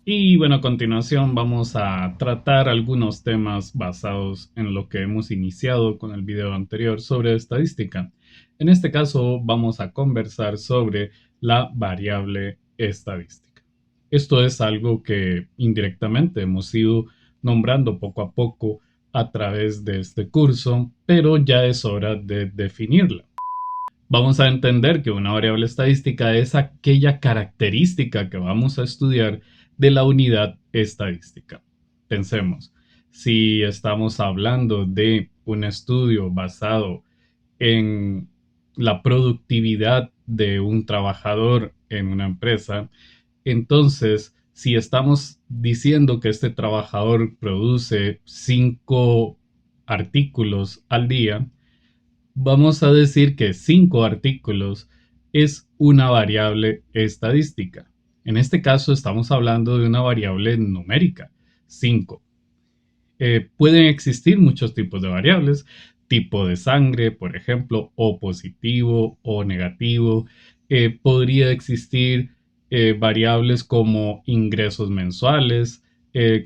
Y bueno, a continuación vamos a tratar algunos temas basados en lo que hemos iniciado con el video anterior sobre estadística. En este caso vamos a conversar sobre la variable estadística. Esto es algo que indirectamente hemos ido nombrando poco a poco a través de este curso, pero ya es hora de definirla. Vamos a entender que una variable estadística es aquella característica que vamos a estudiar de la unidad estadística. Pensemos, si estamos hablando de un estudio basado en la productividad de un trabajador en una empresa, entonces, si estamos diciendo que este trabajador produce 5 artículos al día, vamos a decir que 5 artículos es una variable estadística. En este caso estamos hablando de una variable numérica, 5. Pueden existir muchos tipos de variables, tipo de sangre, por ejemplo, o positivo o negativo. Podría existir variables como ingresos mensuales,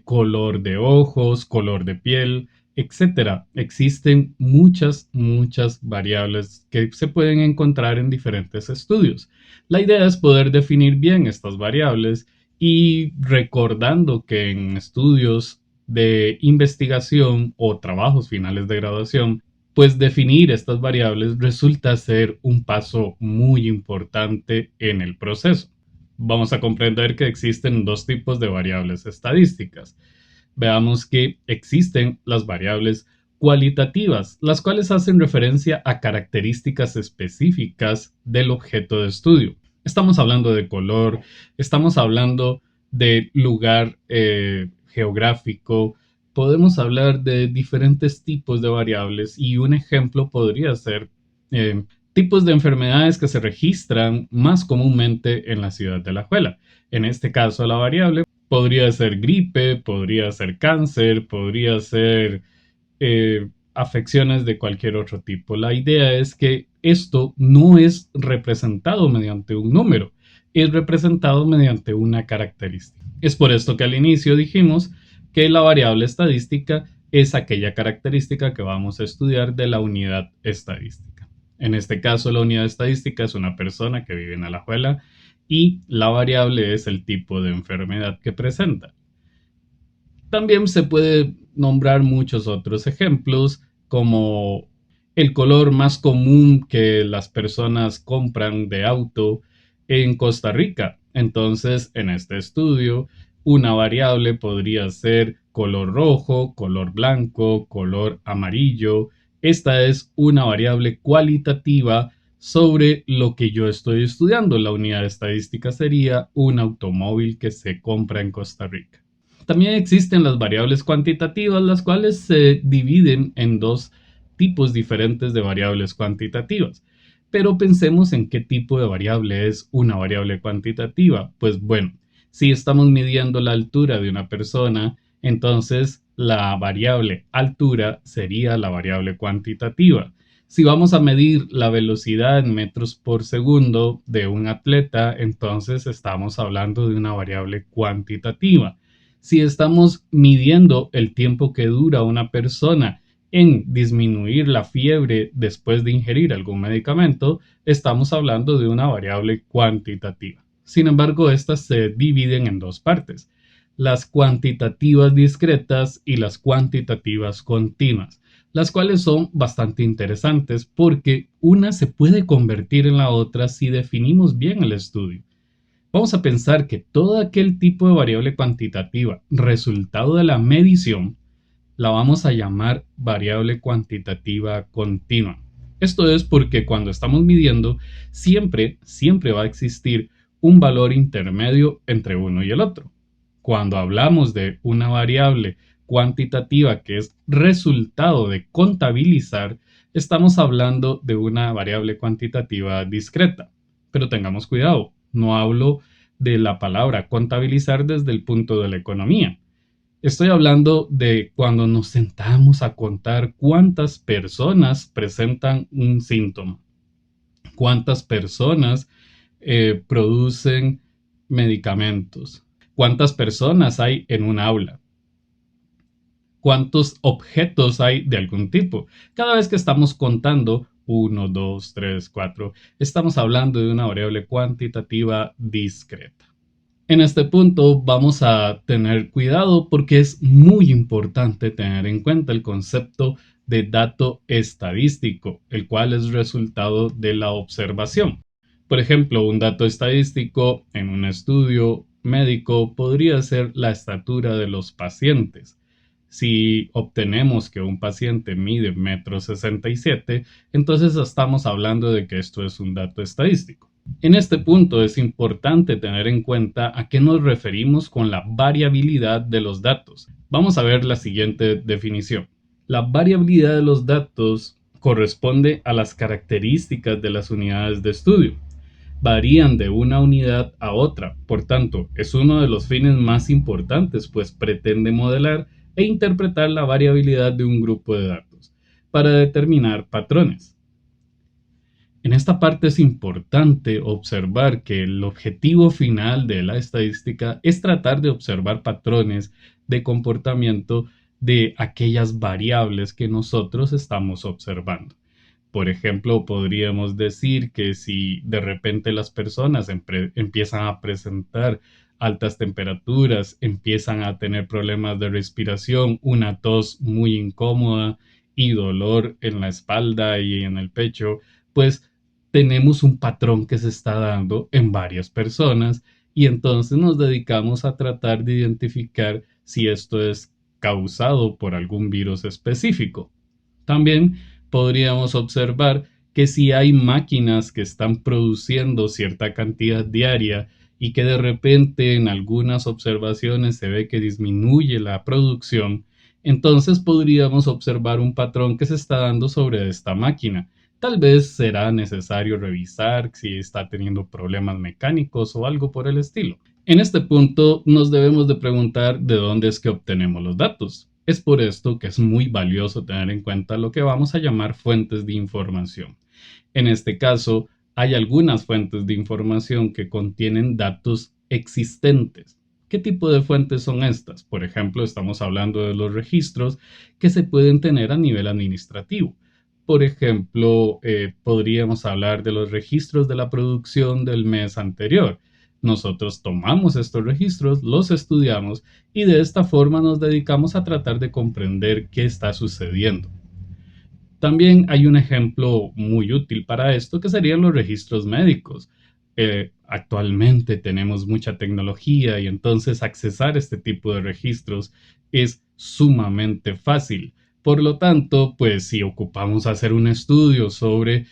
color de ojos, color de piel, etcétera. Existen muchas variables que se pueden encontrar en diferentes estudios. La idea es poder definir bien estas variables y recordando que en estudios de investigación o trabajos finales de graduación, pues definir estas variables resulta ser un paso muy importante en el proceso. Vamos a comprender que existen dos tipos de variables estadísticas. Veamos que existen las variables cualitativas, las cuales hacen referencia a características específicas del objeto de estudio. Estamos hablando de color, estamos hablando de lugar geográfico, podemos hablar de diferentes tipos de variables y un ejemplo podría ser eh, tipos de enfermedades que se registran más comúnmente en la ciudad de Alajuela. En este caso, la variable podría ser gripe, podría ser cáncer, podría ser afecciones de cualquier otro tipo. La idea es que esto no es representado mediante un número, es representado mediante una característica. Es por esto que al inicio dijimos que la variable estadística es aquella característica que vamos a estudiar de la unidad estadística. En este caso, la unidad estadística es una persona que vive en Alajuela y la variable es el tipo de enfermedad que presenta. También se puede nombrar muchos otros ejemplos, como el color más común que las personas compran de auto en Costa Rica. Entonces, en este estudio, una variable podría ser color rojo, color blanco, color amarillo. Esta es una variable cualitativa sobre lo que yo estoy estudiando. La unidad estadística sería un automóvil que se compra en Costa Rica. También existen las variables cuantitativas, las cuales se dividen en dos tipos diferentes de variables cuantitativas. Pero pensemos en qué tipo de variable es una variable cuantitativa. Pues bueno, si estamos midiendo la altura de una persona, entonces la variable altura sería la variable cuantitativa. Si vamos a medir la velocidad en metros por segundo de un atleta, entonces estamos hablando de una variable cuantitativa. Si estamos midiendo el tiempo que dura una persona en disminuir la fiebre después de ingerir algún medicamento, estamos hablando de una variable cuantitativa. Sin embargo, estas se dividen en dos partes, las cuantitativas discretas y las cuantitativas continuas, las cuales son bastante interesantes porque una se puede convertir en la otra si definimos bien el estudio. Vamos a pensar que todo aquel tipo de variable cuantitativa, resultado de la medición, la vamos a llamar variable cuantitativa continua. Esto es porque cuando estamos midiendo, siempre va a existir un valor intermedio entre uno y el otro. Cuando hablamos de una variable cuantitativa que es resultado de contabilizar, estamos hablando de una variable cuantitativa discreta. Pero tengamos cuidado, no hablo de la palabra contabilizar desde el punto de la economía. Estoy hablando de cuando nos sentamos a contar cuántas personas presentan un síntoma, cuántas personas producen medicamentos. ¿Cuántas personas hay en un aula? ¿Cuántos objetos hay de algún tipo? Cada vez que estamos contando 1, 2, 3, 4, estamos hablando de una variable cuantitativa discreta. En este punto vamos a tener cuidado porque es muy importante tener en cuenta el concepto de dato estadístico, el cual es resultado de la observación. Por ejemplo, un dato estadístico en un estudio médico podría ser la estatura de los pacientes. Si obtenemos que un paciente mide 1,67 m, entonces estamos hablando de que esto es un dato estadístico. En este punto es importante tener en cuenta a qué nos referimos con la variabilidad de los datos. Vamos a ver la siguiente definición. La variabilidad de los datos corresponde a las características de las unidades de estudio. Varían de una unidad a otra, por tanto, es uno de los fines más importantes, pues pretende modelar e interpretar la variabilidad de un grupo de datos para determinar patrones. En esta parte es importante observar que el objetivo final de la estadística es tratar de observar patrones de comportamiento de aquellas variables que nosotros estamos observando. Por ejemplo, podríamos decir que si de repente las personas empiezan a presentar altas temperaturas, empiezan a tener problemas de respiración, una tos muy incómoda y dolor en la espalda y en el pecho, pues tenemos un patrón que se está dando en varias personas y entonces nos dedicamos a tratar de identificar si esto es causado por algún virus específico. También podríamos observar que si hay máquinas que están produciendo cierta cantidad diaria y que de repente en algunas observaciones se ve que disminuye la producción, entonces podríamos observar un patrón que se está dando sobre esta máquina. Tal vez será necesario revisar si está teniendo problemas mecánicos o algo por el estilo. En este punto nos debemos de preguntar de dónde es que obtenemos los datos. Es por esto que es muy valioso tener en cuenta lo que vamos a llamar fuentes de información. En este caso, hay algunas fuentes de información que contienen datos existentes. ¿Qué tipo de fuentes son estas? Por ejemplo, estamos hablando de los registros que se pueden tener a nivel administrativo. Por ejemplo, podríamos hablar de los registros de la producción del mes anterior. Nosotros tomamos estos registros, los estudiamos y de esta forma nos dedicamos a tratar de comprender qué está sucediendo. También hay un ejemplo muy útil para esto que serían los registros médicos. Actualmente tenemos mucha tecnología y entonces accesar este tipo de registros es sumamente fácil. Por lo tanto, pues si ocupamos hacer un estudio sobre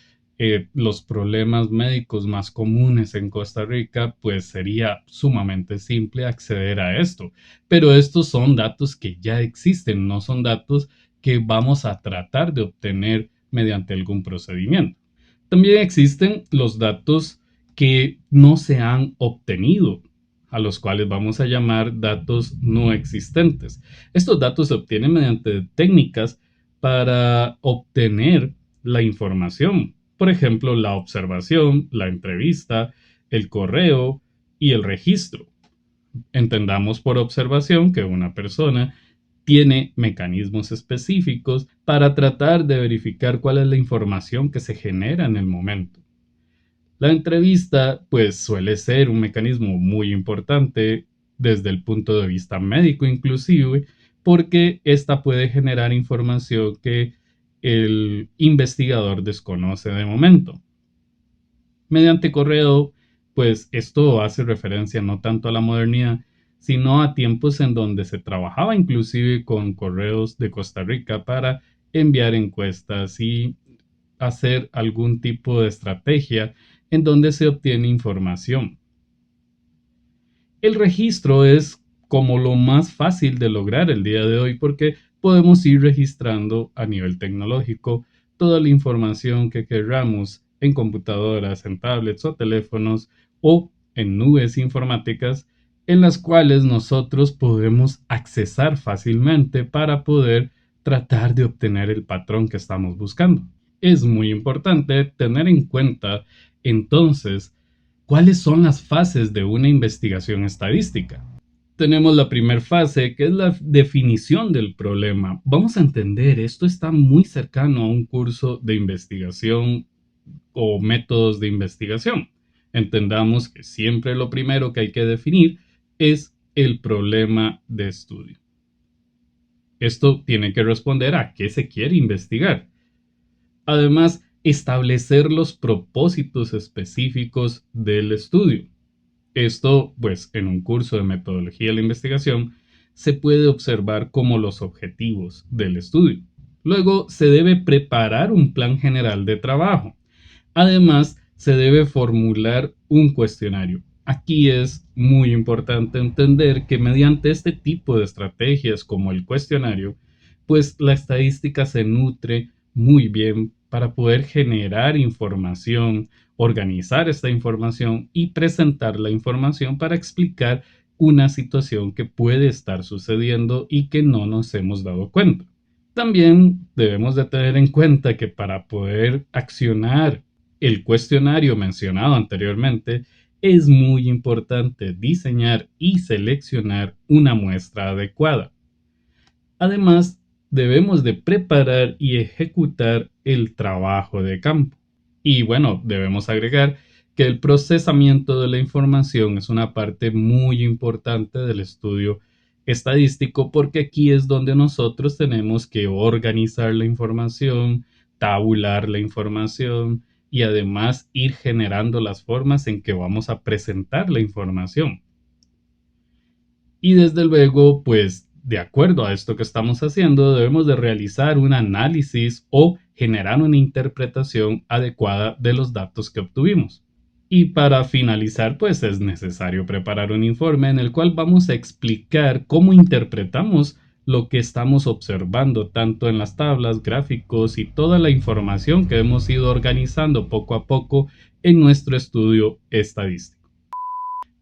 los problemas médicos más comunes en Costa Rica, pues sería sumamente simple acceder a esto. Pero estos son datos que ya existen, no son datos que vamos a tratar de obtener mediante algún procedimiento. También existen los datos que no se han obtenido, a los cuales vamos a llamar datos no existentes. Estos datos se obtienen mediante técnicas para obtener la información. Por ejemplo, la observación, la entrevista, el correo y el registro. Entendamos por observación que una persona tiene mecanismos específicos para tratar de verificar cuál es la información que se genera en el momento. La entrevista, pues, suele ser un mecanismo muy importante desde el punto de vista médico inclusive, porque esta puede generar información que el investigador desconoce de momento. Mediante correo, pues esto hace referencia no tanto a la modernidad, sino a tiempos en donde se trabajaba inclusive con correos de Costa Rica para enviar encuestas y hacer algún tipo de estrategia en donde se obtiene información. El registro es como lo más fácil de lograr el día de hoy porque podemos ir registrando a nivel tecnológico toda la información que queramos en computadoras, en tablets o teléfonos o en nubes informáticas en las cuales nosotros podemos accesar fácilmente para poder tratar de obtener el patrón que estamos buscando. Es muy importante tener en cuenta entonces cuáles son las fases de una investigación estadística. Tenemos la primera fase, que es la definición del problema. Vamos a entender, esto está muy cercano a un curso de investigación o métodos de investigación. Entendamos que siempre lo primero que hay que definir es el problema de estudio. Esto tiene que responder a qué se quiere investigar. Además, establecer los propósitos específicos del estudio. Esto, pues, en un curso de metodología de la investigación, se puede observar como los objetivos del estudio. Luego, se debe preparar un plan general de trabajo. Además, se debe formular un cuestionario. Aquí es muy importante entender que mediante este tipo de estrategias como el cuestionario, pues la estadística se nutre muy bien para poder generar información, organizar esta información y presentar la información para explicar una situación que puede estar sucediendo y que no nos hemos dado cuenta. También debemos de tener en cuenta que para poder accionar el cuestionario mencionado anteriormente, es muy importante diseñar y seleccionar una muestra adecuada. Además, debemos de preparar y ejecutar el trabajo de campo. Y bueno, debemos agregar que el procesamiento de la información es una parte muy importante del estudio estadístico porque aquí es donde nosotros tenemos que organizar la información, tabular la información y además ir generando las formas en que vamos a presentar la información. Y desde luego, pues de acuerdo a esto que estamos haciendo, debemos de realizar un análisis o generar una interpretación adecuada de los datos que obtuvimos. Y para finalizar, pues es necesario preparar un informe en el cual vamos a explicar cómo interpretamos lo que estamos observando, tanto en las tablas, gráficos y toda la información que hemos ido organizando poco a poco en nuestro estudio estadístico.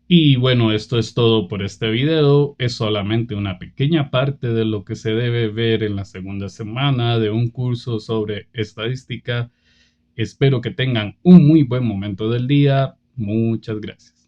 Y bueno, esto es todo por este video. Es solamente una pequeña parte de lo que se debe ver en la segunda semana de un curso sobre estadística. Espero que tengan un muy buen momento del día. Muchas gracias.